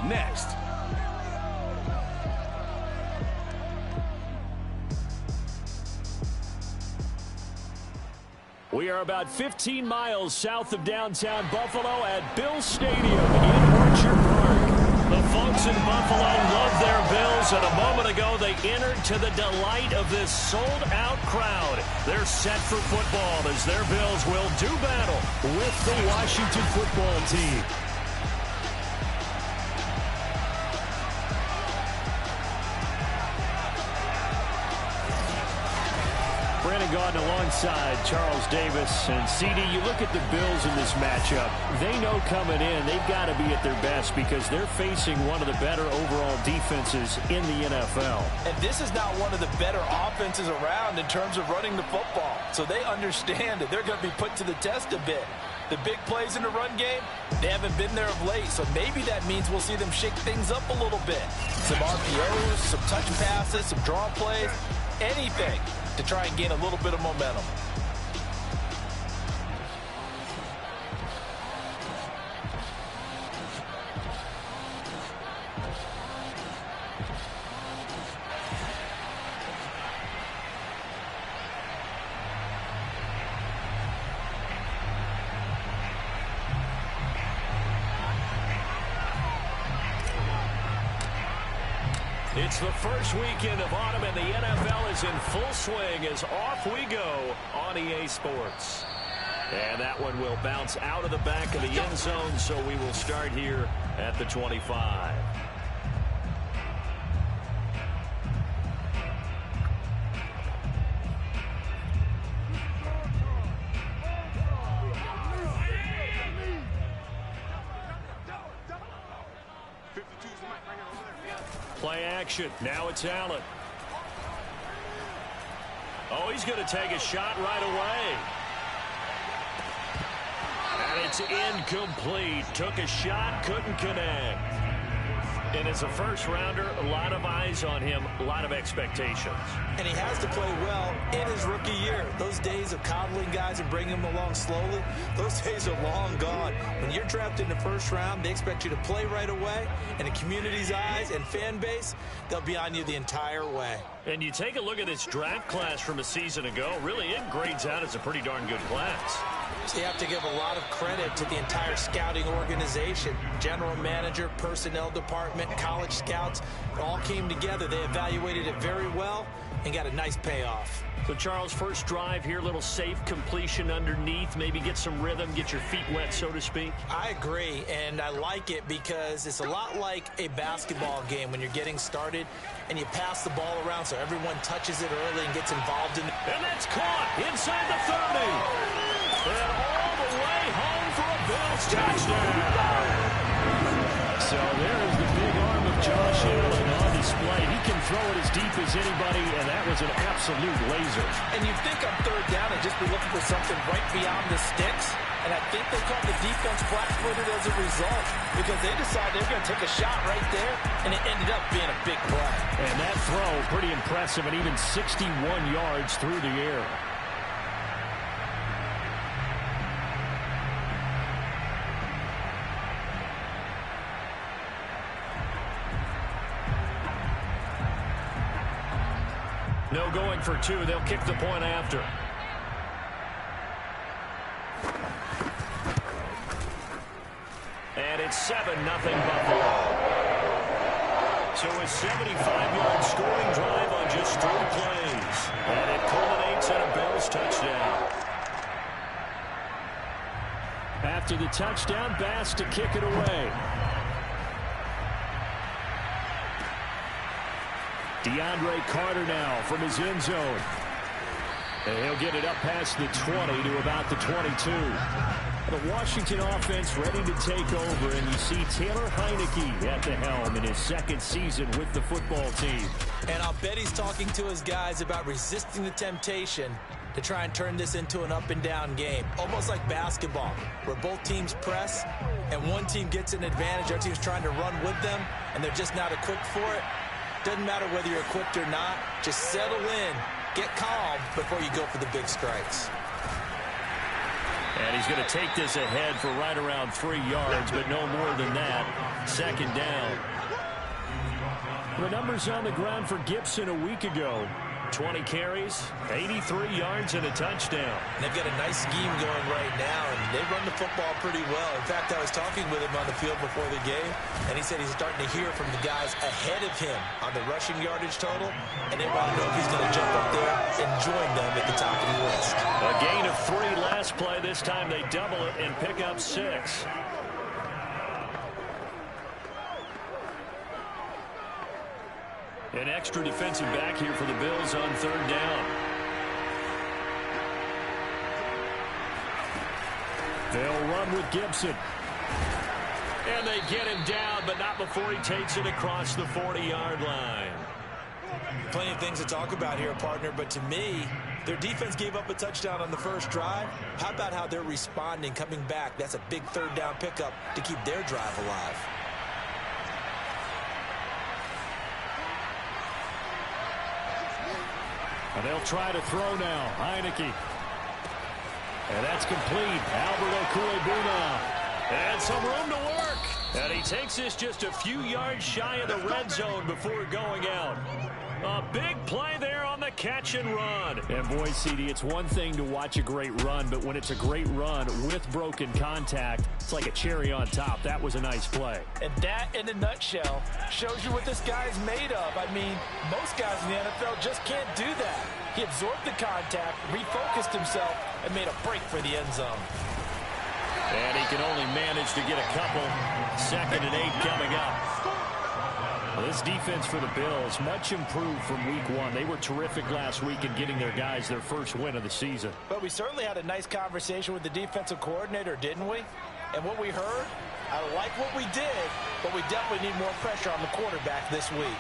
next. We are about 15 miles south of downtown Buffalo at Bills Stadium in Orchard Park. The folks in Buffalo love their Bills, and a moment ago they entered to the delight of this sold-out crowd. They're set for football as their Bills will do battle with the Washington football team. Brandon Gaudin alongside Charles Davis. And CD, you look at the Bills in this matchup. They know coming in they've got to be at their best because they're facing one of the better overall defenses in the NFL. And this is not one of the better offenses around in terms of running the football. So they understand that they're going to be put to the test a bit. The big plays in the run game, they haven't been there of late. So maybe that means we'll see them shake things up a little bit. Some RPOs, some touch passes, some draw plays, anything to try and gain a little bit of momentum. It's the first weekend of autumn, and the NFL is in full swing as off we go on EA Sports. And that one will bounce out of the back of the end zone, so we will start here at the 25. Play action. Now it's Allen. Oh, he's going to take a shot right away. And it's incomplete. Took a shot, couldn't connect. And as a first-rounder, a lot of eyes on him, a lot of expectations. And he has to play well in his rookie year. Those days of coddling guys and bringing them along slowly, those days are long gone. When you're drafted in the first round, they expect you to play right away. And the community's eyes and fan base, they'll be on you the entire way. And you take a look at this draft class from a season ago, really it grades out as a pretty darn good class. So you have to give a lot of credit to the entire scouting organization. General manager, personnel department, college scouts, all came together. They evaluated it very well and got a nice payoff. So, Charles, first drive here, little safe completion underneath, maybe get some rhythm, get your feet wet, so to speak. I agree, and I like it because it's a lot like a basketball game when you're getting started and you pass the ball around so everyone touches it early and gets involved in it. And that's caught inside the 30. And all the way home for a Bills touchdown. So there is the big arm of Josh Allen on display. He can throw it as deep as anybody, and that was an absolute laser. And you'd think on third down and just be looking for something right beyond the sticks. And I think they caught the defense flat-footed as a result because they decided they were going to take a shot right there, and it ended up being a big play. And that throw, pretty impressive, and even 61 yards through the air. No going for two. They'll kick the point after. And it's 7-0 Buffalo. So a 75-yard scoring drive on just 3 plays. And it culminates in a Bills touchdown. After the touchdown, Bass to kick it away. DeAndre Carter now from his end zone. And he'll get it up past the 20 to about the 22. The Washington offense ready to take over, and you see Taylor Heineke at the helm in his second season with the football team. And I'll bet he's talking to his guys about resisting the temptation to try and turn this into an up-and-down game, almost like basketball, where both teams press and one team gets an advantage, our team's trying to run with them, and they're just not equipped for it. Doesn't matter whether you're equipped or not. Just settle in, get calm before you go for the big strikes. And he's going to take this ahead for right around 3 yards, but no more than that. Second down. The numbers on the ground for Gibson a week ago. 20 carries, 83 yards, and a touchdown. They've got a nice scheme going right now, and they run the football pretty well. In fact, I was talking with him on the field before the game, and he said he's starting to hear from the guys ahead of him on the rushing yardage total, and they want to know if he's going to jump up there and join them at the top of the list. A gain of 3 last play. This time they double it and pick up 6. An extra defensive back here for the Bills on 3rd down. They'll run with Gibson. And they get him down, but not before he takes it across the 40-yard line. Plenty of things to talk about here, partner, but to me, their defense gave up a touchdown on the first drive. How about how they're responding, coming back? That's a big 3rd down pickup to keep their drive alive. And they'll try to throw now. Heineke. And that's complete. Albert Okuebuna. And some room to work. And he takes this just a few yards shy of the red zone before going out. A big play there on the catch and run. And boy, CD, it's one thing to watch a great run, but when it's a great run with broken contact, it's like a cherry on top. That was a nice play. And that, in a nutshell, shows you what this guy's made of. I mean, most guys in the NFL just can't do that. He absorbed the contact, refocused himself, and made a break for the end zone. And he can only manage to get a couple. 2nd and 8 coming up. Well, this defense for the Bills, much improved from week 1. They were terrific last week in getting their guys their first win of the season. But we certainly had a nice conversation with the defensive coordinator, didn't we? And what we heard, I like what we did, but we definitely need more pressure on the quarterback this week.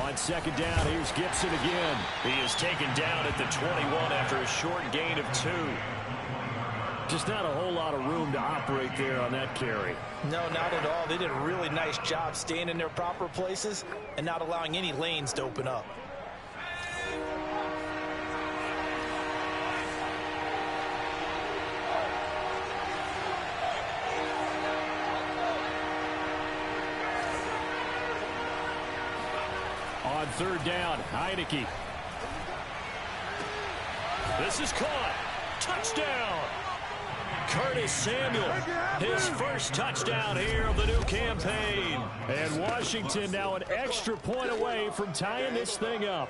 On 2nd down, here's Gibson again. He is taken down at the 21 after a short gain of 2. Just not a whole lot of room to operate there on that carry. No, not at all. They did a really nice job staying in their proper places and not allowing any lanes to open up. On 3rd down, Heineke. This is caught. Touchdown. Curtis Samuel, his first touchdown here of the new campaign. And Washington now an extra point away from tying this thing up.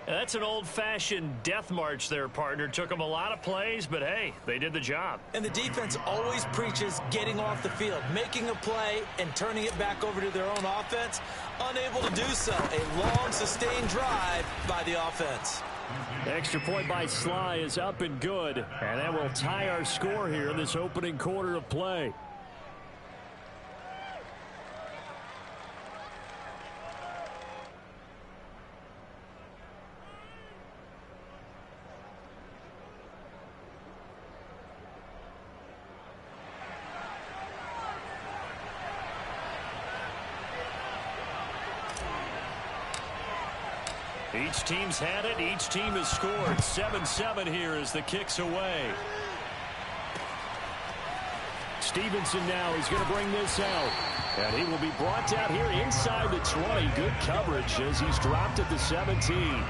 That's an old-fashioned death march there, partner. Took them a lot of plays, but hey, they did the job. And the defense always preaches getting off the field, making a play, and turning it back over to their own offense. Unable to do so. A long, sustained drive by the offense. Extra point by Sly is up and good. And that will tie our score here in this opening quarter of play. Each team's had it. Each team has scored. 7-7 here as the kick's away. Stevenson now is going to bring this out. And he will be brought down here inside the 20. Good coverage as he's dropped at the 17.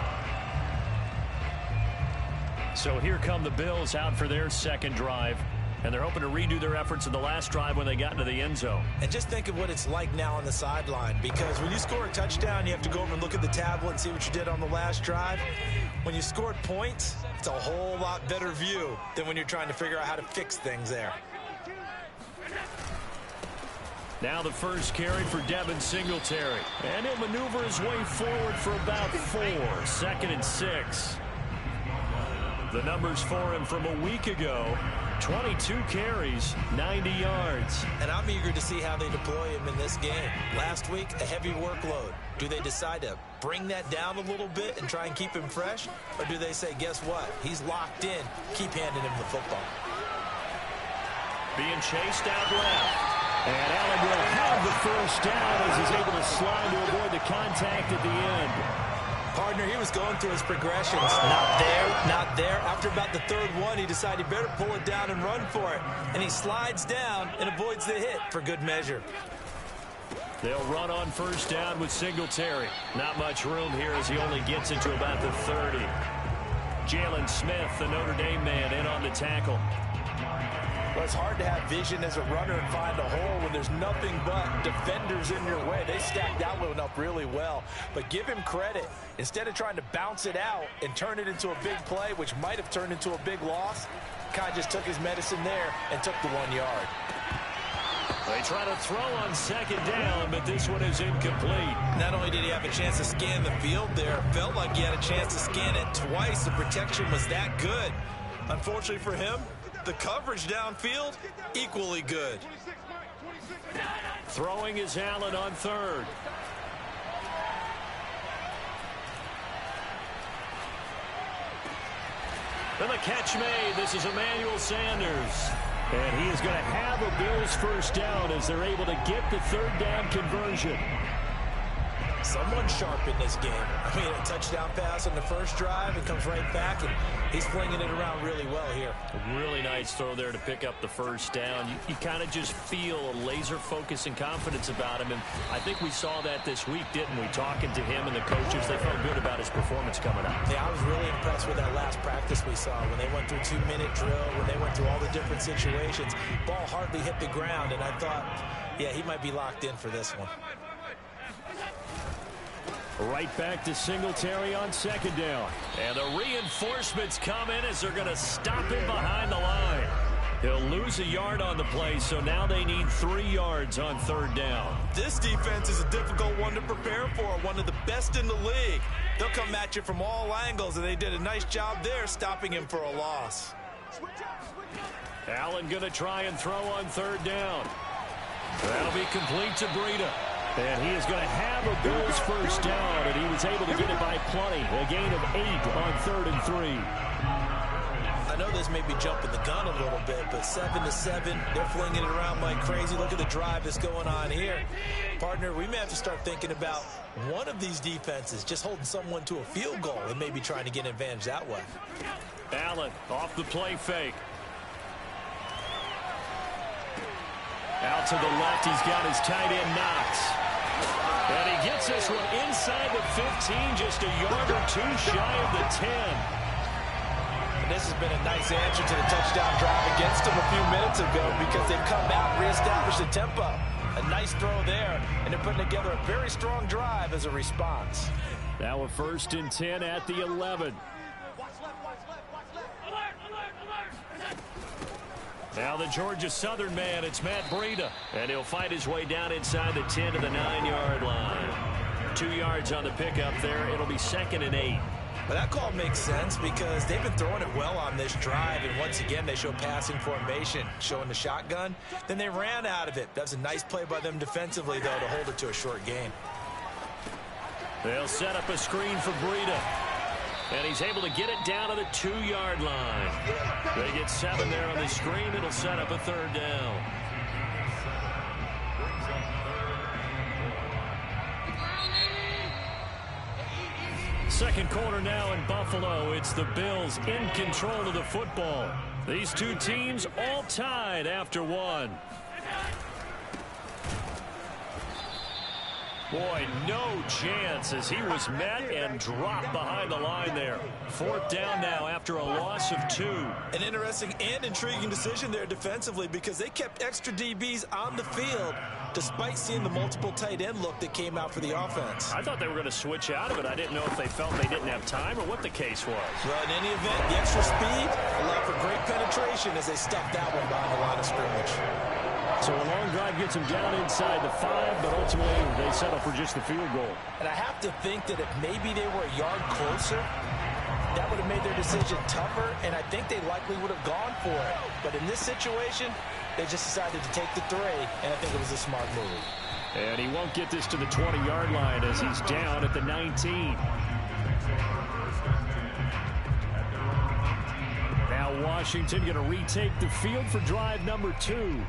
So here come the Bills out for their second drive. And they're hoping to redo their efforts in the last drive when they got into the end zone. And just think of what it's like now on the sideline, because when you score a touchdown, you have to go over and look at the tablet and see what you did on the last drive. When you scored points, it's a whole lot better view than when you're trying to figure out how to fix things there. Now the first carry for Devin Singletary. And he'll maneuver his way forward for about 4. 2nd and 6. The numbers for him from a week ago. 22 carries, 90 yards. And I'm eager to see how they deploy him in this game. Last week, a heavy workload. Do they decide to bring that down a little bit and try and keep him fresh? Or do they say, guess what? He's locked in. Keep handing him the football. Being chased out left. And Allen will have the first down as he's able to slide to avoid the contact at the end. Partner, he was going through his progressions. Not there, not there. After about the third one, he decided he better pull it down and run for it. And he slides down and avoids the hit for good measure. They'll run on first down with Singletary. Not much room here as he only gets it to about the 30. Jalen Smith, the Notre Dame man, in on the tackle. Well, it's hard to have vision as a runner and find a hole when there's nothing but defenders in your way. They stacked that one up really well. But give him credit. Instead of trying to bounce it out and turn it into a big play, which might have turned into a big loss, Kai just took his medicine there and took the 1 yard. They try to throw on second down, but this one is incomplete. Not only did he have a chance to scan the field there, it felt like he had a chance to scan it twice. The protection was that good. Unfortunately for him, the coverage downfield, equally good. Throwing is Allen on third. And the catch made. This is Emmanuel Sanders. And he is going to have a Bills first down as they're able to get the third down conversion. Someone sharp in this game. I mean, a touchdown pass on the first drive and comes right back, and he's flinging it around really well here. A really nice throw there to pick up the first down. You kind of just feel a laser focus and confidence about him, and I think we saw that this week, didn't we? Talking to him and the coaches, they felt good about his performance coming up. Yeah, I was really impressed with that last practice we saw when they went through 2-minute drill, when they went through all the different situations. Ball hardly hit the ground, and I thought, yeah, he might be locked in for this one. Right back to Singletary on second down. And the reinforcements come in as they're going to stop him behind the line. He'll lose a yard on the play, so now they need 3 yards on third down. This defense is a difficult one to prepare for, one of the best in the league. They'll come at you from all angles, and they did a nice job there stopping him for a loss. Allen going to try and throw on third down. That'll be complete to Breida. And he is going to have a Bills first down, and he was able to get it by plenty. A gain of 8 on 3rd and 3. I know this may be jumping the gun a little bit, but 7-7, they're flinging it around like crazy. Look at the drive that's going on here. Partner, we may have to start thinking about one of these defenses just holding someone to a field goal and maybe trying to get an advantage that way. Allen off the play fake. Out to the left, he's got his tight end Knox. And he gets this one inside the 15, just a yard or 2 shy of the 10. And this has been a nice answer to the touchdown drive against them a few minutes ago because they've come out and reestablished the tempo. A nice throw there, and they're putting together a very strong drive as a response. Now a 1st and 10 at the 11. Now the Georgia Southern man, it's Matt Breida. And he'll fight his way down inside the 10 to the 9-yard line. 2 yards on the pickup there. It'll be 2nd and 8. But that call makes sense because they've been throwing it well on this drive. And once again, they show passing formation, showing the shotgun. Then they ran out of it. That's a nice play by them defensively, though, to hold it to a short gain. They'll set up a screen for Breida. And he's able to get it down to the 2-yard line. They get 7 there on the screen. It'll set up a 3rd down. Second quarter now in Buffalo. It's the Bills in control of the football. These two teams all tied after 1. Boy, no chance as he was met and dropped behind the line there. 4th down now after a loss of 2. An interesting and intriguing decision there defensively because they kept extra DBs on the field despite seeing the multiple tight end look that came out for the offense. I thought they were going to switch out of it. I didn't know if they felt they didn't have time or what the case was. Well, in any event, the extra speed allowed for great penetration as they stuffed that one behind the line of scrimmage. So a long drive gets them down inside the 5, but ultimately they settle for just the field goal. And I have to think that if maybe they were a yard closer, that would have made their decision tougher, and I think they likely would have gone for it. But in this situation, they just decided to take the 3, and I think it was a smart move. And he won't get this to the 20-yard line as he's down at the 19. Now Washington going to retake the field for drive number 2.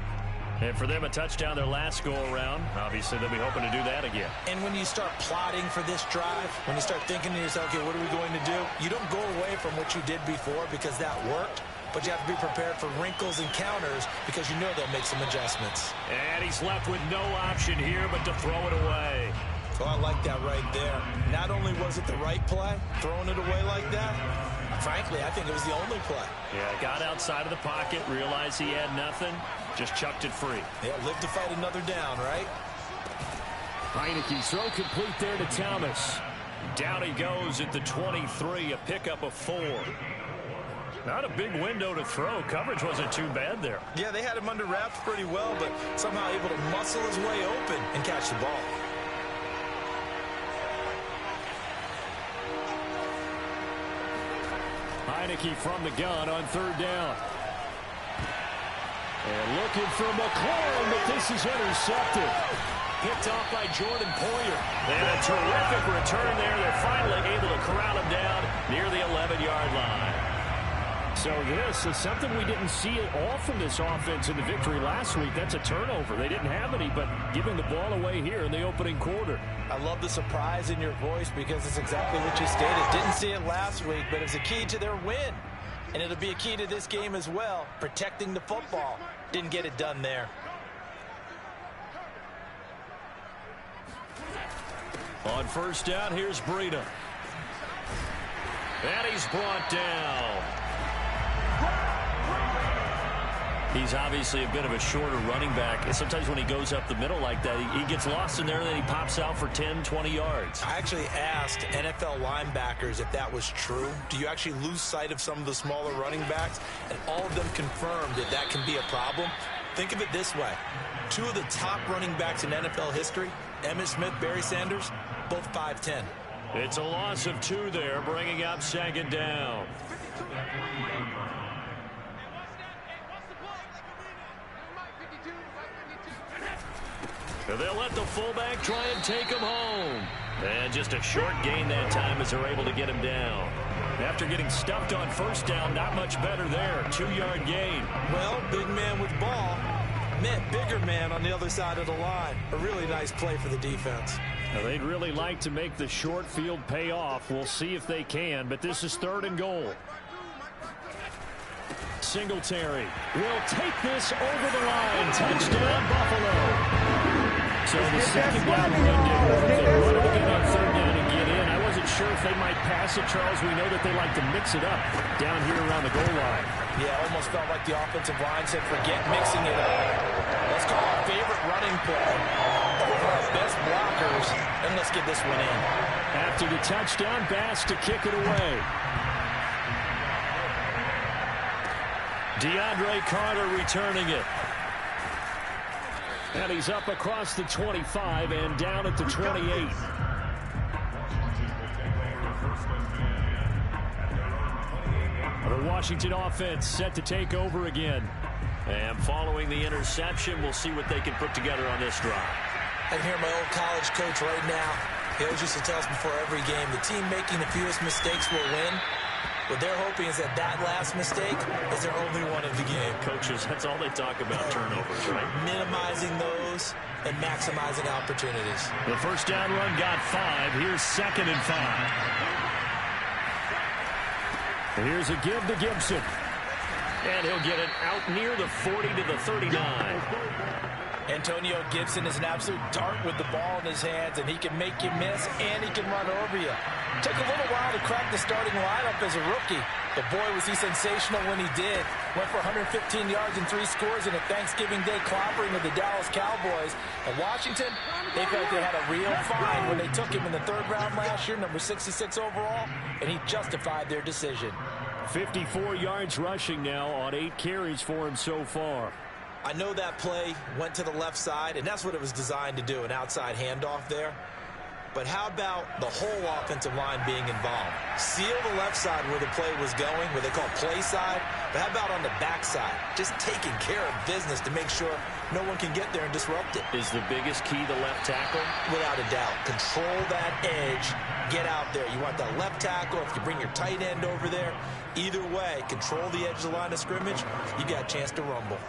And for them, a touchdown their last go-around. Obviously, they'll be hoping to do that again. And when you start plotting for this drive, when you start thinking to yourself, okay, what are we going to do? You don't go away from what you did before because that worked, but you have to be prepared for wrinkles and counters because you know they'll make some adjustments. And he's left with no option here but to throw it away. So I like that right there. Not only was it the right play, throwing it away like that, frankly, I think it was the only play. Yeah, got outside of the pocket, realized he had nothing, just chucked it free. Yeah, live to fight another down, right? Heineke's throw complete there to Thomas. Down he goes at the 23, a pickup of 4. Not a big window to throw. Coverage wasn't too bad there. Yeah, they had him under wraps pretty well, but somehow able to muscle his way open and catch the ball. Heineke from the gun on 3rd down. And looking for McLaurin, but this is intercepted. Picked off by Jordan Poyer. And a terrific return there. They're finally able to corral him down near the 11-yard line. So this is something we didn't see at all from this offense in the victory last week. That's a turnover. They didn't have any, but giving the ball away here in the opening quarter. I love the surprise in your voice because it's exactly what you stated. Didn't see it last week, but it's a key to their win. And it'll be a key to this game as well, protecting the football. Didn't get it done there. On 1st down, here's Breida. And he's brought down. He's obviously a bit of a shorter running back. And sometimes when he goes up the middle like that, he gets lost in there, and then he pops out for 10, 20 yards. I actually asked NFL linebackers if that was true. Do you actually lose sight of some of the smaller running backs? And all of them confirmed that that can be a problem. Think of it this way. 2 of the top running backs in NFL history, Emmitt Smith, Barry Sanders, both 5'10". It's a loss of 2 there, bringing up 2nd down. They'll let the fullback try and take him home. And just a short gain that time as they're able to get him down. After getting stuffed on 1st down, not much better there. 2-yard gain. Well, big man with ball meant bigger man on the other side of the line. A really nice play for the defense. Now, they'd really like to make the short field pay off. We'll see if they can, but this is 3rd and goal. Singletary will take this over the line. Touchdown, Buffalo. So the 2nd down window. They run it again on 3rd down and get in. I wasn't sure if they might pass it, Charles. We know that they like to mix it up down here around the goal line. Yeah, almost felt like the offensive line said, forget mixing it up. Let's call our favorite running play over our best blockers, and let's get this one in. After the touchdown, Bass to kick it away. DeAndre Carter returning it. And he's up across the 25 and down at the 28. The Washington offense set to take over again. And following the interception, we'll see what they can put together on this drive. I can hear my old college coach right now. He always used to tell us before every game, the team making the fewest mistakes will win. What they're hoping is that that last mistake is their only one of the game. Coaches, that's all they talk about, turnovers, right? Minimizing those and maximizing opportunities. The 1st down run got 5. Here's 2nd and 5. And here's a give to Gibson. And he'll get it out near the 40 to the 39. Antonio Gibson is an absolute dart with the ball in his hands, and he can make you miss, and he can run over you. Took a little while to crack the starting lineup as a rookie, but boy, was he sensational when he did. Went for 115 yards and 3 scores in a Thanksgiving Day clobbering of the Dallas Cowboys. And Washington, they felt they had a real find when they took him in the 3rd round last year, number 66 overall, and he justified their decision. 54 yards rushing now on 8 carries for him so far. I know that play went to the left side, and that's what it was designed to do, an outside handoff there. But how about the whole offensive line being involved? Seal the left side where the play was going, where they call play side. But how about on the back side? Just taking care of business to make sure no one can get there and disrupt it. Is the biggest key the left tackle? Without a doubt. Control that edge. Get out there. You want that left tackle. If you bring your tight end over there, either way, control the edge of the line of scrimmage, you got a chance to rumble.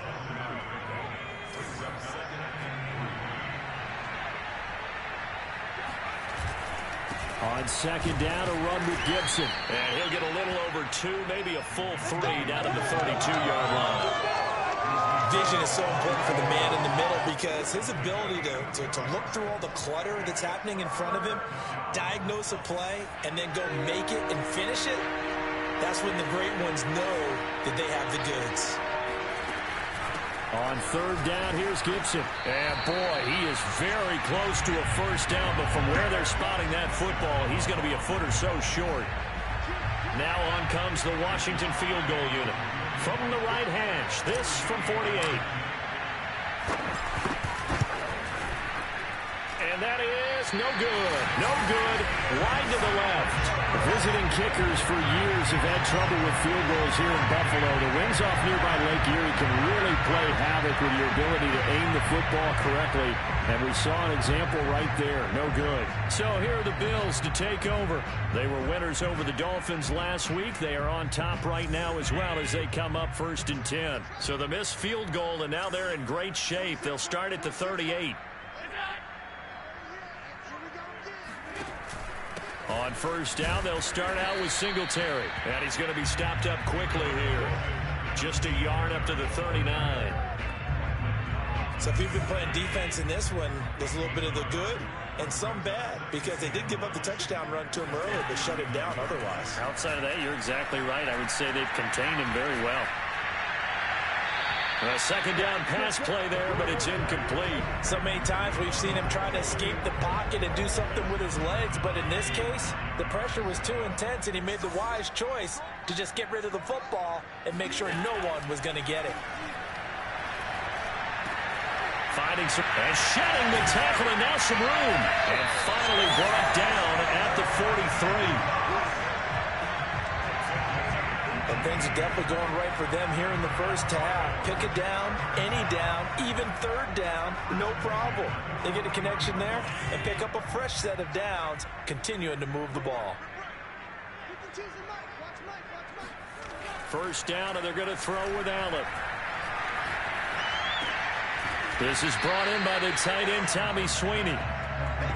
On second down, a run with Gibson. And he'll get a little over 2, maybe a full 3 down at the 32-yard line. Vision is so important for the man in the middle because his ability to look through all the clutter that's happening in front of him, diagnose a play, and then go make it and finish it, that's when the great ones know that they have the goods. On third down, here's Gibson. And, boy, he is very close to a first down, but from where they're spotting that football, he's going to be a foot or so short. Now on comes the Washington field goal unit. From the right hash, this from 48. And that is no good. No good. Wide to the left. Visiting kickers for years have had trouble with field goals here in Buffalo. The winds off nearby Lake Erie can really play havoc with your ability to aim the football correctly. And we saw an example right there. No good. So here are the Bills to take over. They were winners over the Dolphins last week. They are on top right now as well as they come up 1st and 10. So the missed field goal, and now they're in great shape. They'll start at the 38. On first down, they'll start out with Singletary. And he's going to be stopped up quickly here. Just a yard up to the 39. So if you've been playing defense in this one, there's a little bit of the good and some bad because they did give up the touchdown run to him earlier but shut him down otherwise. Outside of that, you're exactly right. I would say they've contained him very well. A second down pass play there, but it's incomplete. So many times we've seen him trying to escape the pocket and do something with his legs, but in this case, the pressure was too intense, and he made the wise choice to just get rid of the football and make sure no one was going to get it. Finding some and shedding the tackle, and now some room. And finally brought down at the 43. And things are definitely going right for them here in the first half. Pick it down, any down, even third down, no problem. They get a connection there and pick up a fresh set of downs, continuing to move the ball. First down, and they're going to throw with Allen. This is brought in by the tight end, Tommy Sweeney.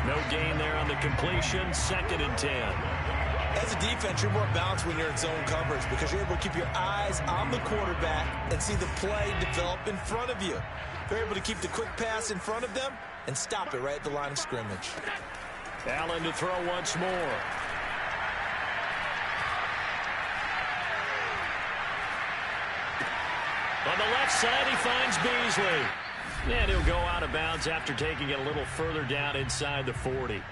No gain there on the completion, 2nd and 10. As a defense, you're more balanced when you're in zone coverage because you're able to keep your eyes on the quarterback and see the play develop in front of you. You're able to keep the quick pass in front of them and stop it right at the line of scrimmage. Allen to throw once more. On the left side, he finds Beasley. And he'll go out of bounds after taking it a little further down inside the 40.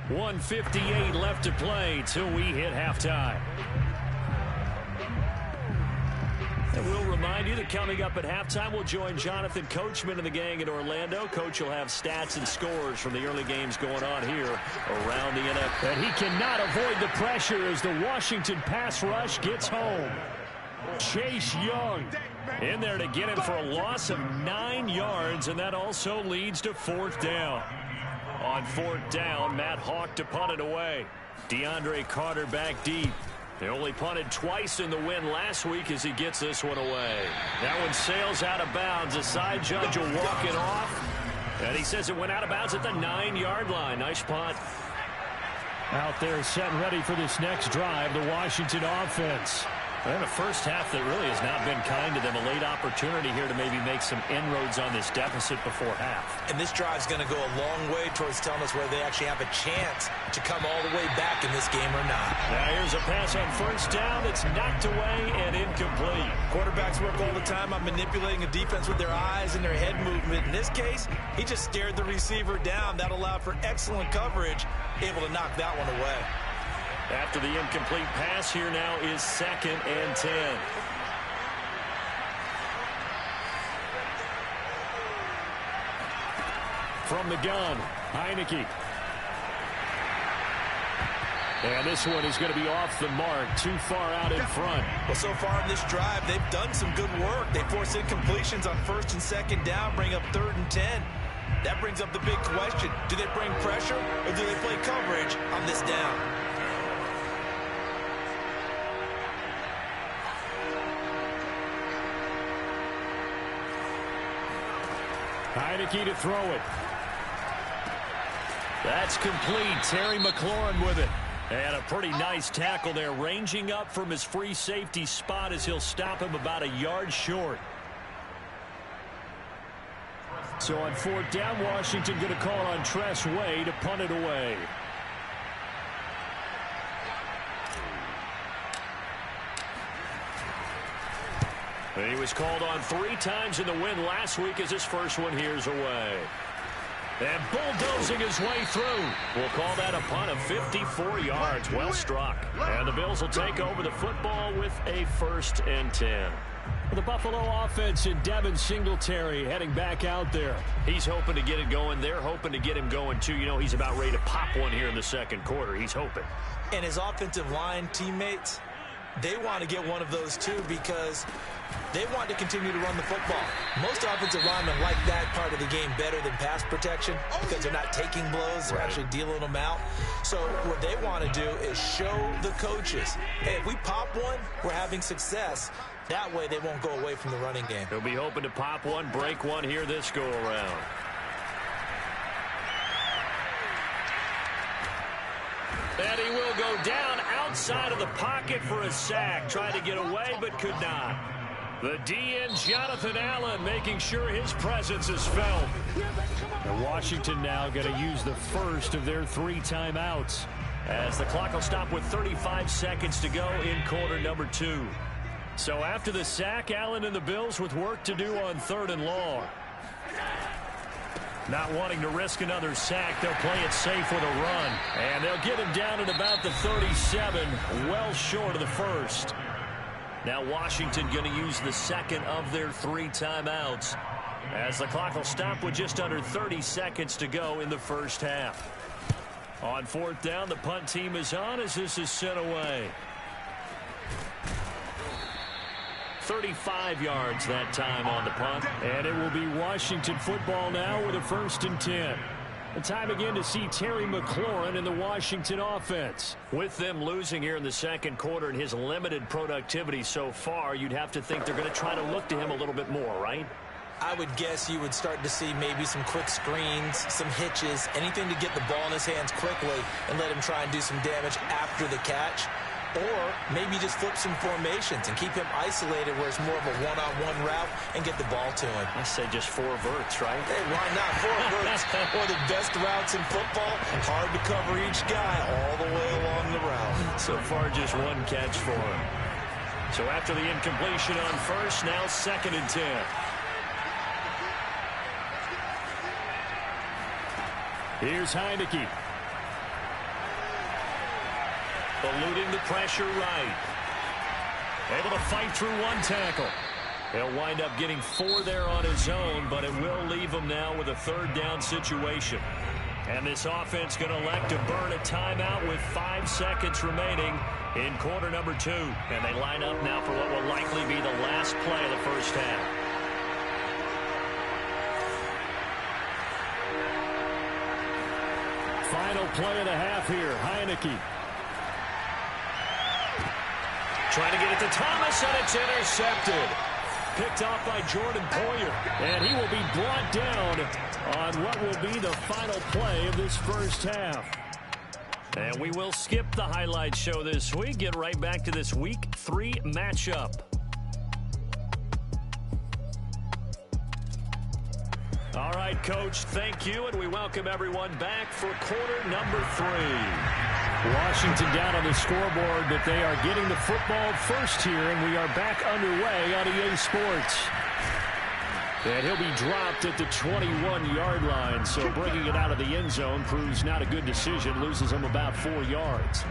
1:58 left to play till we hit halftime. And we'll remind you that coming up at halftime, we'll join Jonathan Coachman and the gang in Orlando. Coach will have stats and scores from the early games going on here around the NFL. And he cannot avoid the pressure as the Washington pass rush gets home. Chase Young in there to get him for a loss of 9 yards, and that also leads to 4th down. On 4th down, Matt Hawk to punt it away. DeAndre Carter back deep. They only punted twice in the win last week as he gets this one away. That one sails out of bounds. The side judge will walk it off. And he says it went out of bounds at the 9-yard line. Nice punt. Out there set and ready for this next drive, the Washington offense. And a first half that really has not been kind to them. A late opportunity here to maybe make some inroads on this deficit before half. And this drive is going to go a long way towards telling us whether they actually have a chance to come all the way back in this game or not. Now here's a pass on first down that's knocked away and incomplete. Quarterbacks work all the time on manipulating a defense with their eyes and their head movement. In this case, he just stared the receiver down. That allowed for excellent coverage, able to knock that one away. After the incomplete pass, here now is 2nd and 10. From the gun, Heineke. And this one is going to be off the mark, too far out in front. Well, so far in this drive, they've done some good work. They force incompletions on 1st and 2nd down, bring up 3rd and 10. That brings up the big question. Do they bring pressure or do they play coverage on this down? Heineke to throw it. That's complete. Terry McLaurin with it. And a pretty nice tackle there, ranging up from his free safety spot as he'll stop him about a yard short. So on 4th down, Washington going to call on Tress Way to punt it away. He was called on 3 times in the win last week as his first one here's away. And bulldozing his way through. We'll call that a punt of 54 yards. Well struck. And the Bills will take over the football with a 1st and 10. The Buffalo offense and Devin Singletary heading back out there. He's hoping to get it going. They're hoping to get him going, too. You know, he's about ready to pop one here in the 2nd quarter. He's hoping. And his offensive line teammates, they want to get one of those, too, because they want to continue to run the football. Most offensive linemen like that part of the game better than pass protection because they're not taking blows. They're actually dealing them out. So what they want to do is show the coaches, hey, if we pop one, we're having success. That way they won't go away from the running game. He'll be hoping to pop one, break one here this go-around. And he will go down outside of the pocket for a sack. Tried to get away, but could not. The DN, Jonathan Allen, making sure his presence is felt. And Washington now going to use the first of their 3 timeouts, as the clock will stop with 35 seconds to go in quarter number 2. So after the sack, Allen and the Bills with work to do on 3rd and long. Not wanting to risk another sack, they'll play it safe with a run. And they'll get him down at about the 37, well short of the first. Now Washington going to use the 2nd of their 3 timeouts, as the clock will stop with just under 30 seconds to go in the first half. On 4th down, the punt team is on as this is sent away. 35 yards that time on the punt. And it will be Washington football now with a 1st and 10. The time again to see Terry McLaurin in the Washington offense. With them losing here in the 2nd quarter and his limited productivity so far, you'd have to think they're going to try to look to him a little bit more, right? I would guess you would start to see maybe some quick screens, some hitches, anything to get the ball in his hands quickly and let him try and do some damage after the catch. Or maybe just flip some formations and keep him isolated where it's more of a one-on-one route and get the ball to him. I say just 4 verts, right? Hey, why not? 4 verts. One of the best routes in football. Hard to cover each guy all the way along the route. So far, just 1 catch for him. So after the incompletion on 1st, now 2nd and 10. Here's Heineke. Eluding the pressure right. Able to fight through 1 tackle. He'll wind up getting 4 there on his own, but it will leave him now with a 3rd down situation. And this offense going to elect to burn a timeout with 5 seconds remaining in quarter number 2. And they line up now for what will likely be the last play of the first half. Final play of the half here, Heineke. Trying to get it to Thomas, and it's intercepted. Picked off by Jordan Poyer. And he will be brought down on what will be the final play of this first half. And we will skip the highlight show this week. Get right back to this Week 3 matchup. All right, Coach, thank you, and we welcome everyone back for quarter number 3. Washington down on the scoreboard, but they are getting the football first here, and we are back underway on EA Sports. And he'll be dropped at the 21-yard line, so bringing it out of the end zone proves not a good decision, loses him about 4 yards.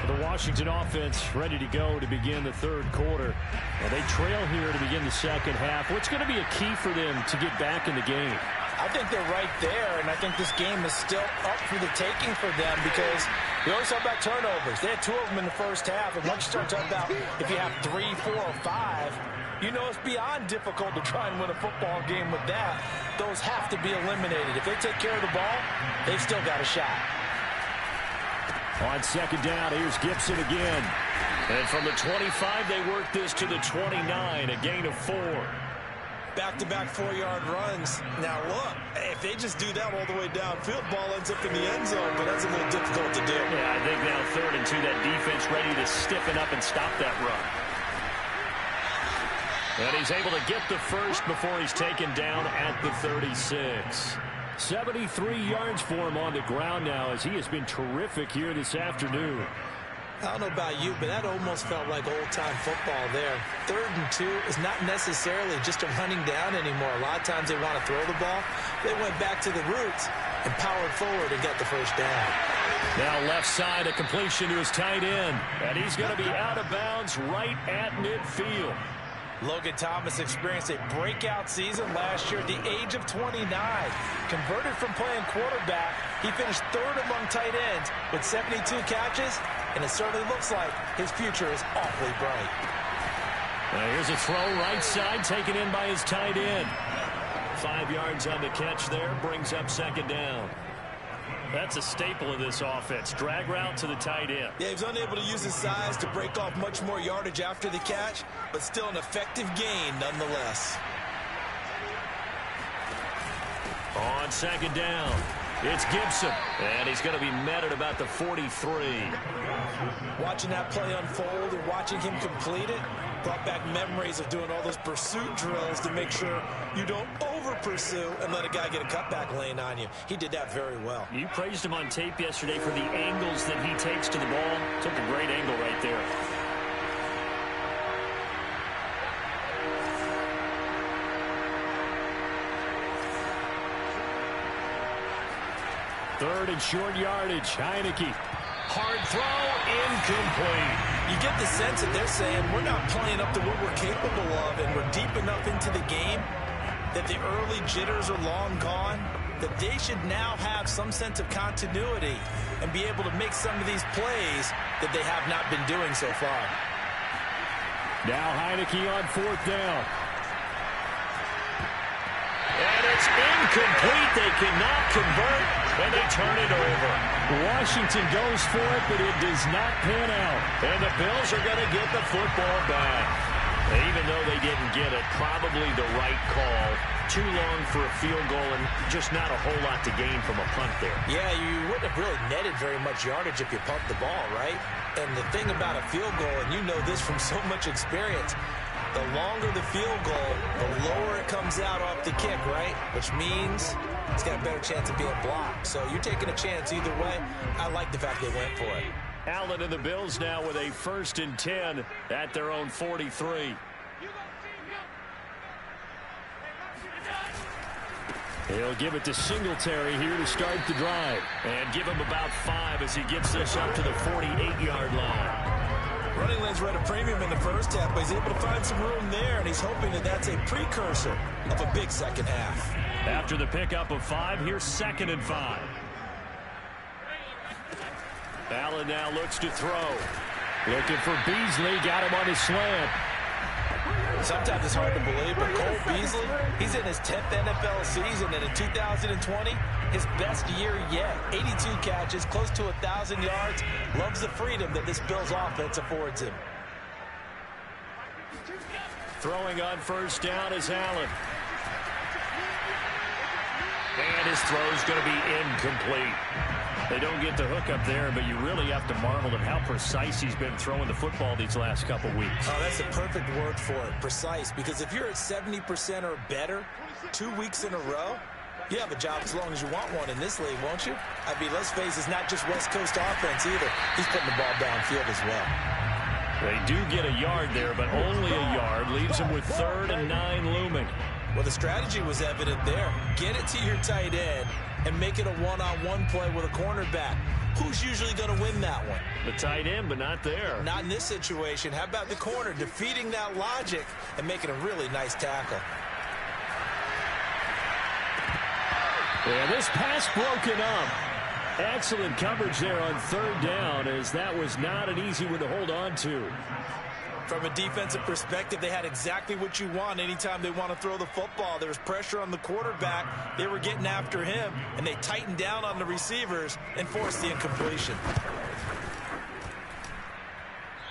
The Washington offense ready to go to begin the 3rd quarter. And they trail here to begin the 2nd half. What's going to be a key for them to get back in the game? I think they're right there, and I think this game is still up for the taking for them because we always talk about turnovers. They had 2 of them in the first half, and once you start talking about if you have 3, 4, or 5, you know it's beyond difficult to try and win a football game with that. Those have to be eliminated. If they take care of the ball, they've still got a shot. On 2nd down, here's Gibson again. And from the 25, they work this to the 29, a gain of 4. back-to-back 4-yard runs. Now, look, if they just do that all the way downfield, ball ends up in the end zone, but that's a little difficult to do. Yeah, I think now 3rd and 2, that defense ready to stiffen up and stop that run. And he's able to get the first before he's taken down at the 36. 73 yards for him on the ground now as he has been terrific here this afternoon. I don't know about you, but that almost felt like old-time football there. 3rd and 2 is not necessarily just a running down anymore. A lot of times they want to throw the ball. They went back to the roots and powered forward and got the first down. Now left side, a completion to his tight end. And he's going to be out of bounds right at midfield. Logan Thomas experienced a breakout season last year at the age of 29. Converted from playing quarterback, he finished 3rd among tight ends with 72 catches, and it certainly looks like his future is awfully bright. Now here's a throw right side, taken in by his tight end. 5 yards on the catch there, brings up 2nd down. That's a staple of this offense. Drag route to the tight end. Yeah, he was unable to use his size to break off much more yardage after the catch, but still an effective gain nonetheless. On 2nd down, it's Gibson, and he's going to be met at about the 43. Watching that play unfold and watching him complete it brought back memories of doing all those pursuit drills to make sure you don't over-pursue and let a guy get a cutback lane on you. He did that very well. You praised him on tape yesterday for the angles that he takes to the ball. Took a great angle right there. Third and short yardage. Heineke. Hard throw, incomplete. You get the sense that they're saying we're not playing up to what we're capable of, and we're deep enough into the game that the early jitters are long gone, that they should now have some sense of continuity and be able to make some of these plays that they have not been doing so far. Now Heineke on 4th down. And it's incomplete. They cannot convert, and they turn it over. Washington goes for it, but it does not pan out. And the Bills are going to get the football back. Even though they didn't get it, probably the right call. Too long for a field goal and just not a whole lot to gain from a punt there. Yeah, you wouldn't have really netted very much yardage if you pumped the ball, right? And the thing about a field goal, and you know this from so much experience, the longer the field goal, the lower it comes out off the kick, right? Which means it's got a better chance of being blocked. So you're taking a chance either way. I like the fact they went for it. Allen and the Bills now with a 1st and 10 at their own 43. He'll give it to Singletary here to start the drive. And give him about 5 as he gets this up to the 48-yard line. Running lanes were at a premium in the first half, but he's able to find some room there, and he's hoping that that's a precursor of a big second half. After the pickup of 5, here's 2nd and 5. Allen now looks to throw. Looking for Beasley, got him on his slant. Sometimes it's hard to believe, but Cole Beasley, he's in his 10th NFL season, and in 2020, his best year yet. 82 catches, close to 1,000 yards. Loves the freedom that this Bills offense affords him. Throwing on 1st down is Allen. And his throw's going to be incomplete. They don't get the hook up there, but you really have to marvel at how precise he's been throwing the football these last couple weeks. Oh, that's the perfect word for it, precise. Because if you're at 70% or better 2 weeks in a row, you have a job as long as you want one in this league, won't you? I mean, let's face it, it's not just West Coast offense either. He's putting the ball downfield as well. They do get a yard there, but only a yard. Leaves him with 3rd and 9 looming. Well, the strategy was evident there. Get it to your tight end and make it a one-on-one play with a cornerback. Who's usually going to win that one? The tight end, but not there. Not in this situation. How about the corner defeating that logic and making a really nice tackle? Yeah, this pass broken up. Excellent coverage there on 3rd down, as that was not an easy one to hold on to. From a defensive perspective, they had exactly what you want anytime they want to throw the football. There was pressure on the quarterback. They were getting after him, and they tightened down on the receivers and forced the incompletion.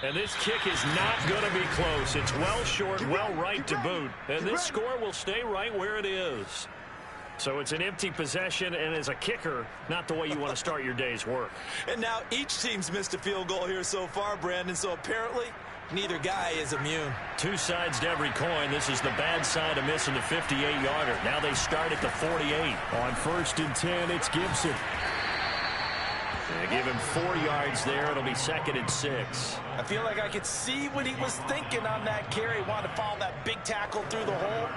And this kick is not going to be close. It's well short, well right to boot. And this score will stay right where it is. So it's an empty possession, and as a kicker, not the way you want to start your day's work. And now each team's missed a field goal here so far, Brandon, so apparently neither guy is immune. Two sides to every coin. This is the bad side of missing the 58-yarder. Now they start at the 48. On 1st and 10, it's Gibson. They give him 4 yards there. It'll be 2nd and 6. I feel like I could see what he was thinking on that carry. Wanted to follow that big tackle through the hole.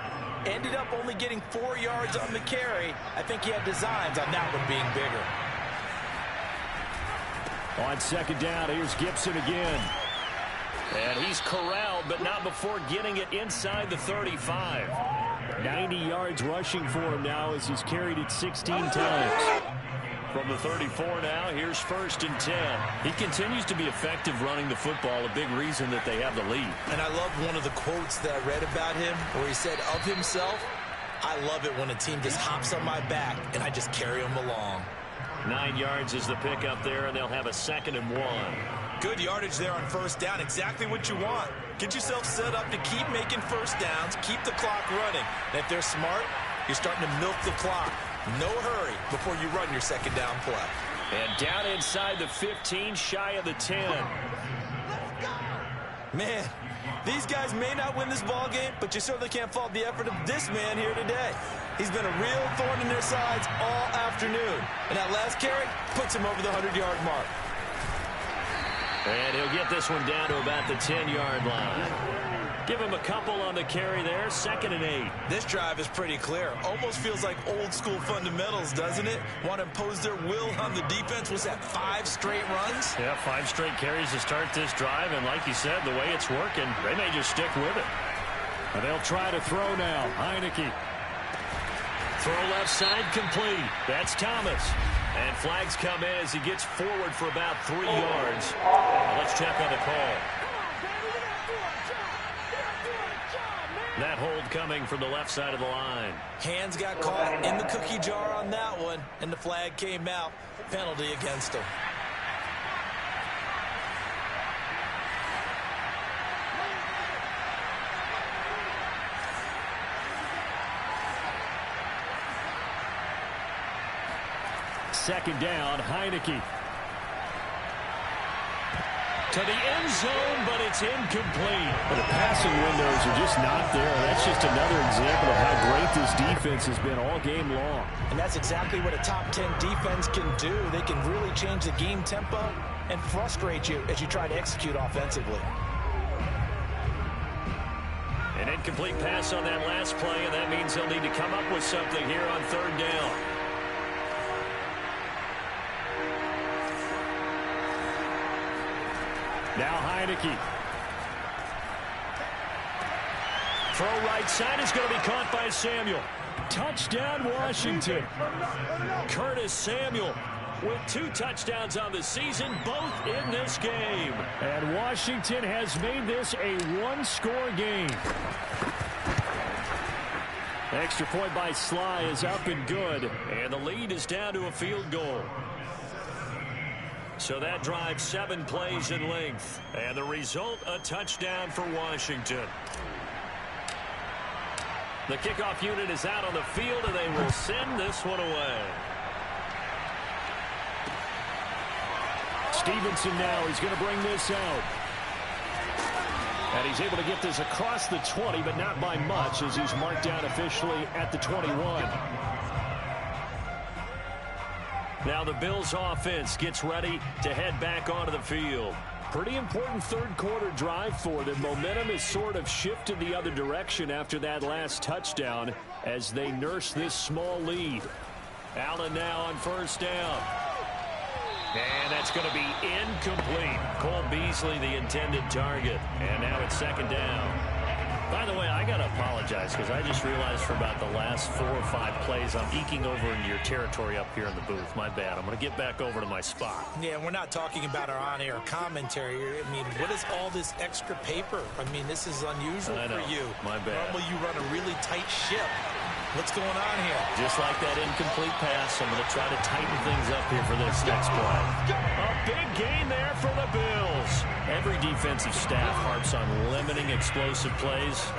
Ended up only getting 4 yards on the carry. I think he had designs on that one being bigger. On 2nd down, here's Gibson again. And he's corralled, but not before getting it inside the 35. 90 yards rushing for him now as he's carried it 16 times. From the 34 now, here's 1st and 10. He continues to be effective running the football, a big reason that they have the lead. And I love one of the quotes that I read about him where he said of himself, I love it when a team just hops on my back and I just carry them along. 9 yards is the pickup there, and they'll have a 2nd and 1. Good yardage there on 1st down, exactly what you want. Get yourself set up to keep making 1st downs, keep the clock running. And if they're smart, you're starting to milk the clock. No hurry before you run your 2nd down play. And down inside the 15, shy of the 10. Man, these guys may not win this ball game, but you certainly can't fault the effort of this man here today. He's been a real thorn in their sides all afternoon. And that last carry puts him over the 100-yard mark. And he'll get this one down to about the 10-yard line. Give him a couple on the carry there, 2nd and 8. This drive is pretty clear. Almost feels like old-school fundamentals, doesn't it? Want to impose their will on the defense. Was that 5 straight runs? Yeah, 5 straight carries to start this drive. And like you said, the way it's working, they may just stick with it. And they'll try to throw now. Heineke. Throw left side complete. That's Thomas. And flags come in as he gets forward for about 3 yards. Let's check on the call. That hold coming from the left side of the line. Hands got caught in the cookie jar on that one, and the flag came out. Penalty against him. Second down, Heineke. To the end zone, but it's incomplete. But the passing windows are just not there. That's just another example of how great this defense has been all game long. And that's exactly what a top 10 defense can do. They can really change the game tempo and frustrate you as you try to execute offensively. An incomplete pass on that last play, and that means they'll need to come up with something here on 3rd down. Now Heineke. Throw right side is going to be caught by Samuel. Touchdown, Washington. Curtis Samuel with 2 touchdowns on the season, both in this game. And Washington has made this a 1-score game. Extra point by Sly is up and good. And the lead is down to a field goal. So that drives 7 plays in length. And the result, a touchdown for Washington. The kickoff unit is out on the field, and they will send this one away. Stevenson now is going to bring this out. And he's able to get this across the 20, but not by much, as he's marked down officially at the 21. Now the Bills offense gets ready to head back onto the field. Pretty important 3rd quarter drive for them. Momentum has sort of shifted the other direction after that last touchdown as they nurse this small lead. Allen now on 1st down. And that's going to be incomplete. Cole Beasley, the intended target. And now it's 2nd down. By the way, I got to apologize because I just realized for about the last 4 or 5 plays, I'm eking over into your territory up here in the booth. My bad. I'm going to get back over to my spot. Yeah, we're not talking about our on-air commentary. I mean, what is all this extra paper? I mean, this is unusual for you. My bad. Normally you run a really tight ship. What's going on here? Just like that incomplete pass, I'm going to try to tighten things up here for this next play. A big gain there for the Bills. Every defensive staff harps on limiting explosive plays.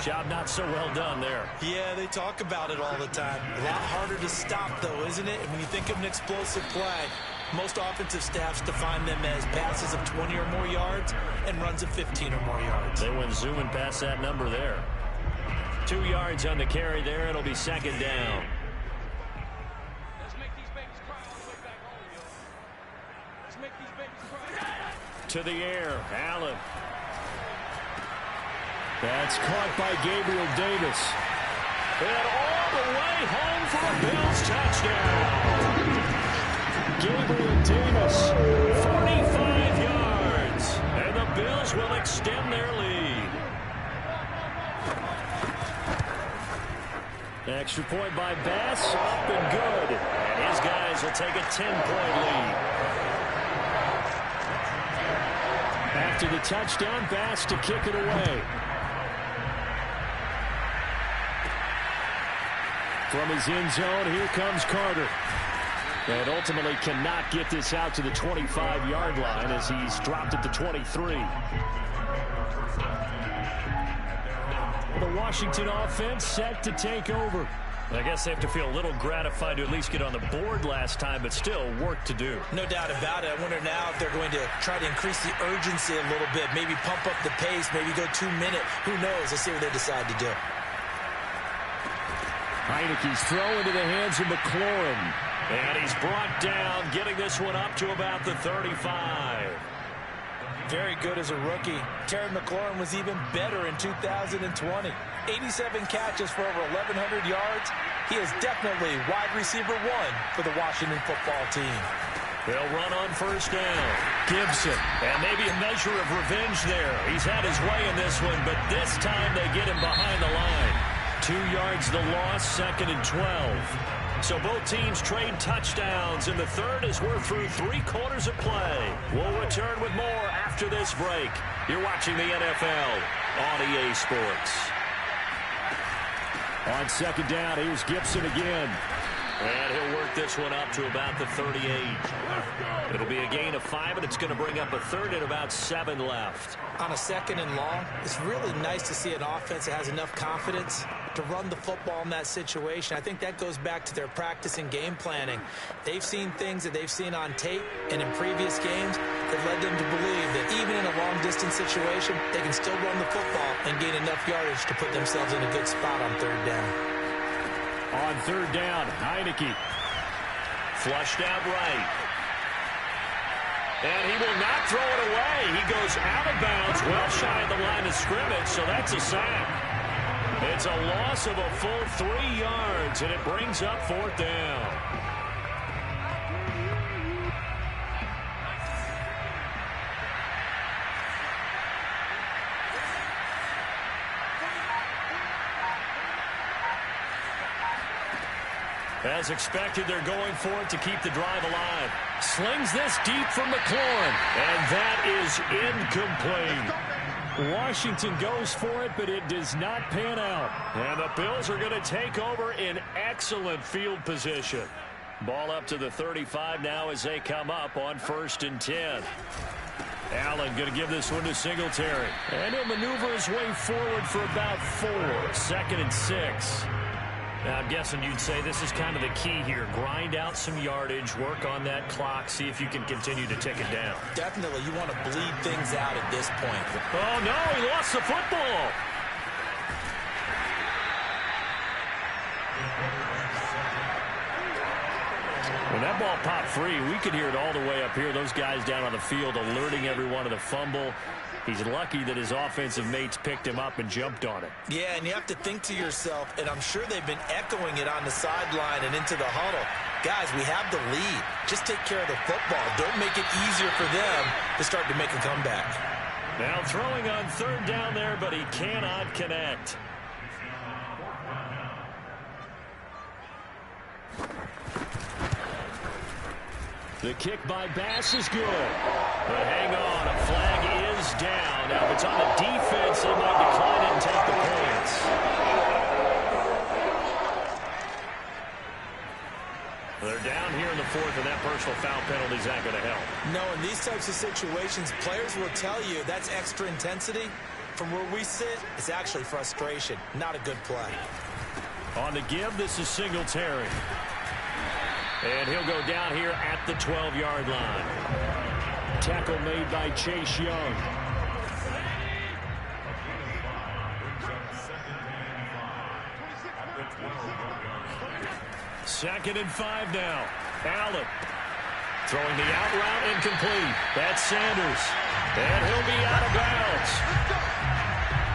Job not so well done there. Yeah, they talk about it all the time. A lot harder to stop, though, isn't it? And when you think of an explosive play, most offensive staffs define them as passes of 20 or more yards and runs of 15 or more yards. They went zooming past that number there. 2 yards on the carry there. It'll be second down. Let's make these babies cry all the way back home, yo. Let's make these babies cry. To the air, Allen. That's caught by Gabriel Davis. And all the way home for a Bills touchdown. Gabriel Davis, 45 yards. And the Bills will extend their lead. extra point by Bass, up and good. And his guys will take a 10-point lead. After the touchdown, Bass to kick it away. From his end zone, here comes Carter. And ultimately cannot get this out to the 25-yard line as he's dropped at the 23. The Washington offense set to take over. I guess they have to feel a little gratified to at least get on the board last time, but still work to do. No doubt about it. I wonder now if they're going to try to increase the urgency a little bit, maybe pump up the pace, maybe go 2 minute. Who knows? Let's see what they decide to do. Heineke's throw into the hands of McLaurin. And he's brought down, getting this one up to about the 35. Very good as a rookie. Terry McLaurin was even better in 2020. 87 catches for over 1,100 yards. He is definitely wide receiver one for the Washington football team. They'll run on first down. Gibson. And maybe a measure of revenge there. He's had his way in this one, but this time they get him behind the line. 2 yards the loss, 2nd and 12. So both teams trade touchdowns in the third as we're through 3 quarters of play. We'll return with more after this break. You're watching the NFL on EA Sports. On second down, here's Gibson again. And he'll work this one up to about the 38. It'll be a gain of 5, and it's going to bring up a third and about 7 left. On a 2nd and long, it's really nice to see an offense that has enough confidence to run the football in that situation. I think that goes back to their practice and game planning. They've seen things that they've seen on tape and in previous games that led them to believe that even in a long-distance situation, they can still run the football and gain enough yardage to put themselves in a good spot on 3rd down. On 3rd down, Heineke. Flushed out right. And he will not throw it away. He goes out of bounds, well shy of the line of scrimmage, so that's a sack. It's a loss of a full 3 yards, and it brings up 4th down. As expected, they're going for it to keep the drive alive. Slings this deep from McLaurin, and that is incomplete. Washington goes for it, but it does not pan out. And the Bills are going to take over in excellent field position. Ball up to the 35 now as they come up on 1st and 10. Allen going to give this one to Singletary. And he'll maneuver his way forward for about 4. 2nd and 6. Now, I'm guessing you'd say this is kind of the key here. Grind out some yardage, work on that clock, see if you can continue to tick it down. Definitely, you want to bleed things out at this point. Oh, no, he lost the football. When that ball popped free, we could hear it all the way up here. Those guys down on the field alerting everyone of the fumble. He's lucky that his offensive mates picked him up and jumped on it. Yeah, and you have to think to yourself, and I'm sure they've been echoing it on the sideline and into the huddle. Guys, we have the lead. Just take care of the football. Don't make it easier for them to start to make a comeback. Now throwing on 3rd down there, but he cannot connect. The kick by Bass is good. But hang on, a flag is down. Now, if it's on the defense, they might decline it and take the points. They're down here in the fourth, and that personal foul penalty is not going to help. No, in these types of situations, players will tell you that's extra intensity. From where we sit, it's actually frustration. Not a good play. On the give, this is Singletary. And he'll go down here at the 12-yard line. Tackle made by Chase Young. Second and 5 now. Allen throwing the out route incomplete. That's Sanders. And he'll be out of bounds.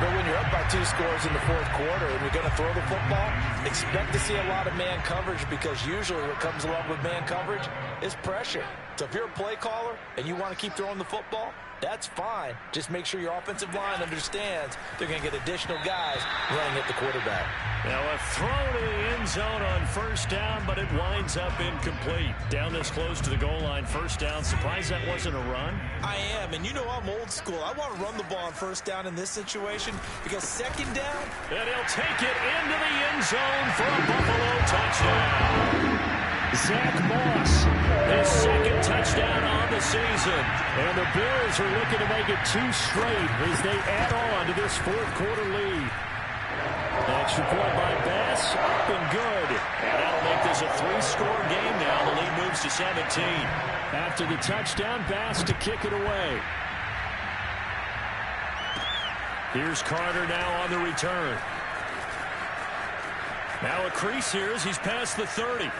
But when you're up by 2 scores in the fourth quarter and you're going to throw the football, expect to see a lot of man coverage, because usually what comes along with man coverage is pressure. So if you're a play caller and you want to keep throwing the football, that's fine. Just make sure your offensive line understands they're going to get additional guys running at the quarterback. Now a throw to the end zone on first down, but it winds up incomplete. Down this close to the goal line, first down. Surprised that wasn't a run? I am, and you know I'm old school. I want to run the ball on first down in this situation, because second down. And he'll take it into the end zone for a Buffalo touchdown. Zach Moss, his second touchdown on the season. And the Bills are looking to make it 2 straight as they add on to this fourth quarter lead. Extra point by Bass, up and good. And that'll make this a 3-score game now. The lead moves to 17. After the touchdown, Bass to kick it away. Here's Carter now on the return. Now a crease here as he's past the 30.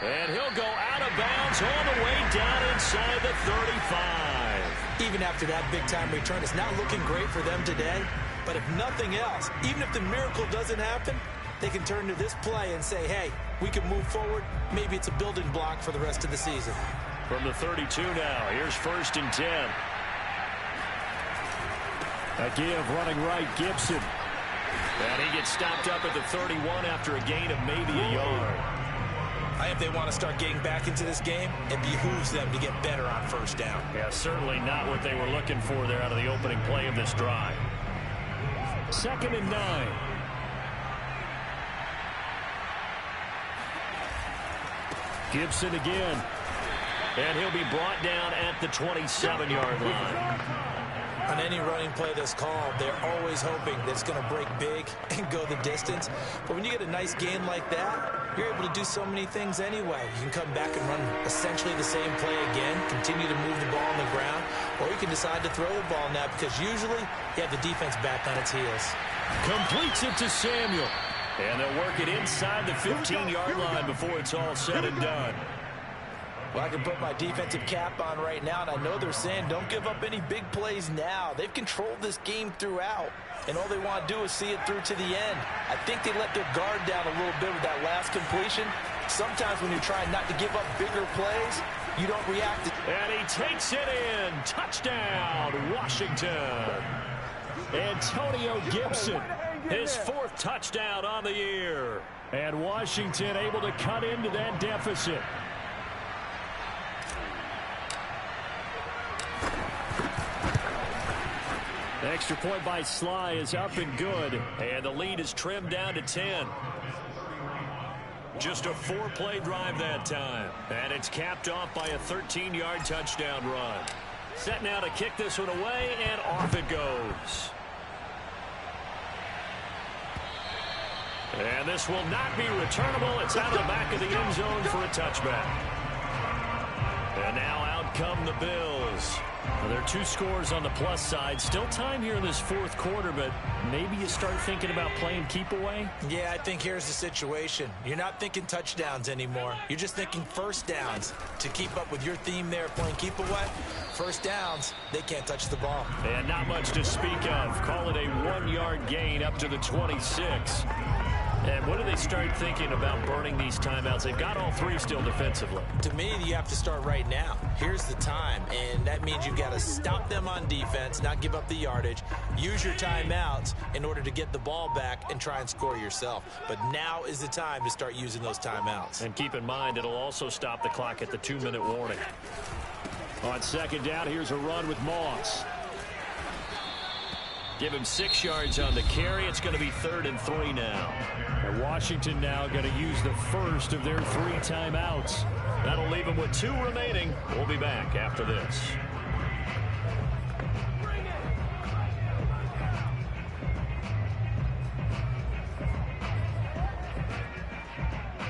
And he'll go out of bounds all the way down inside the 35. Even after that big-time return, it's not looking great for them today. But if nothing else, even if the miracle doesn't happen, they can turn to this play and say, hey, we can move forward. Maybe it's a building block for the rest of the season. From the 32 now, here's 1st and 10. A give running right, Gibson. And he gets stopped up at the 31 after a gain of maybe a yard. If they want to start getting back into this game, it behooves them to get better on first down. Yeah, certainly not what they were looking for there out of the opening play of this drive. 2nd and 9. Gibson again. And he'll be brought down at the 27-yard line. On any running play that's called, they're always hoping that it's going to break big and go the distance. But when you get a nice gain like that, you're able to do so many things anyway. You can come back and run essentially the same play again, continue to move the ball on the ground, or you can decide to throw the ball now, because usually you have the defense back on its heels. Completes it to Samuel. And they'll work it inside the 15-yard line before it's all said and done. Well, I can put my defensive cap on right now, and I know they're saying don't give up any big plays now. They've controlled this game throughout, and all they want to do is see it through to the end. I think they let their guard down a little bit with that last completion. Sometimes when you're trying not to give up bigger plays, you don't react. And he takes it in. Touchdown, Washington. Antonio Gibson, his 4th touchdown on the year. And Washington able to cut into that deficit. The extra point by Sly is up and good. And the lead is trimmed down to 10. Just a 4-play drive that time. And it's capped off by a 13-yard touchdown run. Set now to kick this one away, and off it goes. And this will not be returnable. It's out of the back of the end zone for a touchback. And now out come the Bills. Well, there are 2 scores on the plus side. Still time here in this fourth quarter, but maybe you start thinking about playing keep away? Yeah, I think here's the situation. You're not thinking touchdowns anymore. You're just thinking first downs. To keep up with your theme there, playing keep away, first downs, they can't touch the ball. And not much to speak of. Call it a 1-yard gain up to the 26. And when do they start thinking about burning these timeouts? They've got all 3 still defensively. To me, you have to start right now. Here's the time, and that means you've got to stop them on defense, not give up the yardage, use your timeouts in order to get the ball back and try and score yourself. But now is the time to start using those timeouts. And keep in mind, it'll also stop the clock at the 2-minute warning. On 2nd down, here's a run with Moss. Give him 6 yards on the carry. It's going to be 3rd and 3 now. And Washington now going to use the first of their 3 timeouts. That'll leave him with 2 remaining. We'll be back after this.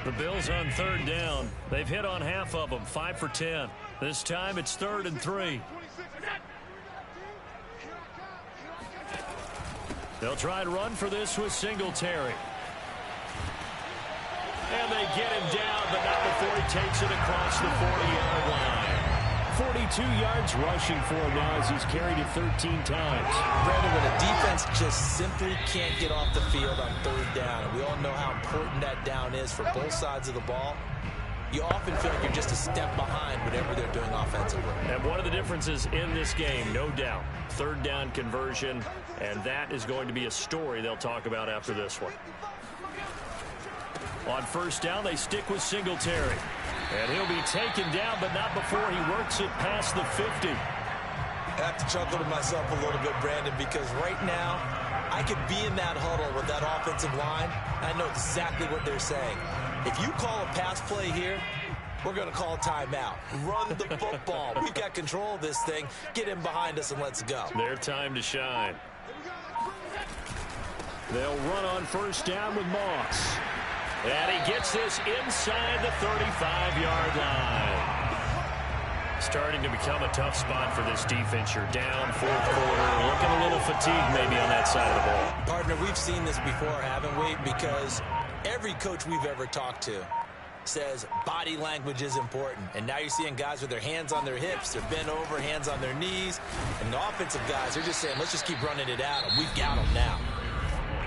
The Bills on 3rd down. They've hit on half of them, 5 for 10. This time it's 3rd and 3. They'll try and run for this with Singletary. And they get him down, but not before he takes it across the 40-yard line. 42 yards rushing for him now as he's carried it 13 times. Brandon, when a defense just simply can't get off the field on 3rd down, and we all know how important that down is for both sides of the ball, you often feel like you're just a step behind whatever they're doing offensively. And one of the differences in this game, no doubt, 3rd down conversion, and that is going to be a story they'll talk about after this one. On 1st down, they stick with Singletary. And he'll be taken down, but not before he works it past the 50. I have to chuckle to myself a little bit, Brandon, because right now, I could be in that huddle with that offensive line. I know exactly what they're saying. If you call a pass play here, we're going to call a timeout. Run the football. We've got control of this thing. Get him behind us and let's go. Their time to shine. They'll run on 1st down with Moss. And he gets this inside the 35-yard line. Starting to become a tough spot for this defense. You're down 4th quarter. Looking a little fatigued maybe on that side of the ball. Partner, we've seen this before, haven't we? Because every coach we've ever talked to says body language is important. And now you're seeing guys with their hands on their hips. They're bent over, hands on their knees. And the offensive guys are just saying, let's just keep running it at them. We've got them now.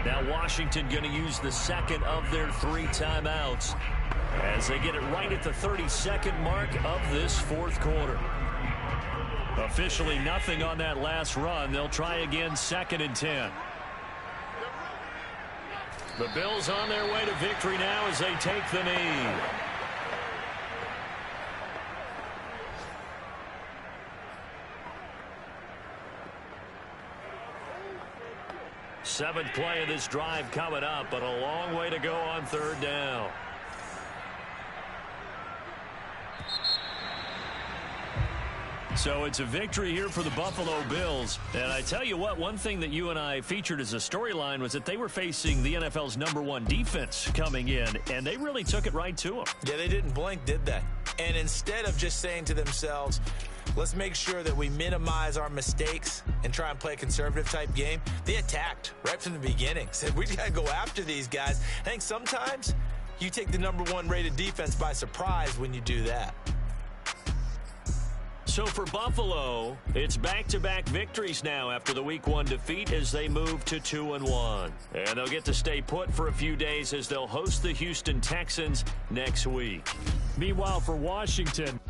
Now Washington going to use the 2nd of their 3 timeouts as they get it right at the 32nd mark of this 4th quarter. Officially nothing on that last run. They'll try again 2nd and 10. The Bills on their way to victory now as they take the knee. Seventh play of this drive coming up, but a long way to go on 3rd down. So it's a victory here for the Buffalo Bills. And I tell you what, one thing that you and I featured as a storyline was that they were facing the NFL's #1 defense coming in, and they really took it right to them. Yeah, they didn't blink, did they? And instead of just saying to themselves, let's make sure that we minimize our mistakes and try and play a conservative type game, they attacked right from the beginning. Said, we got to go after these guys. I think sometimes you take the #1 rated defense by surprise when you do that. So for Buffalo, it's back-to-back victories now after the Week 1 defeat as they move to 2-1. And they'll get to stay put for a few days as they'll host the Houston Texans next week. Meanwhile, for Washington,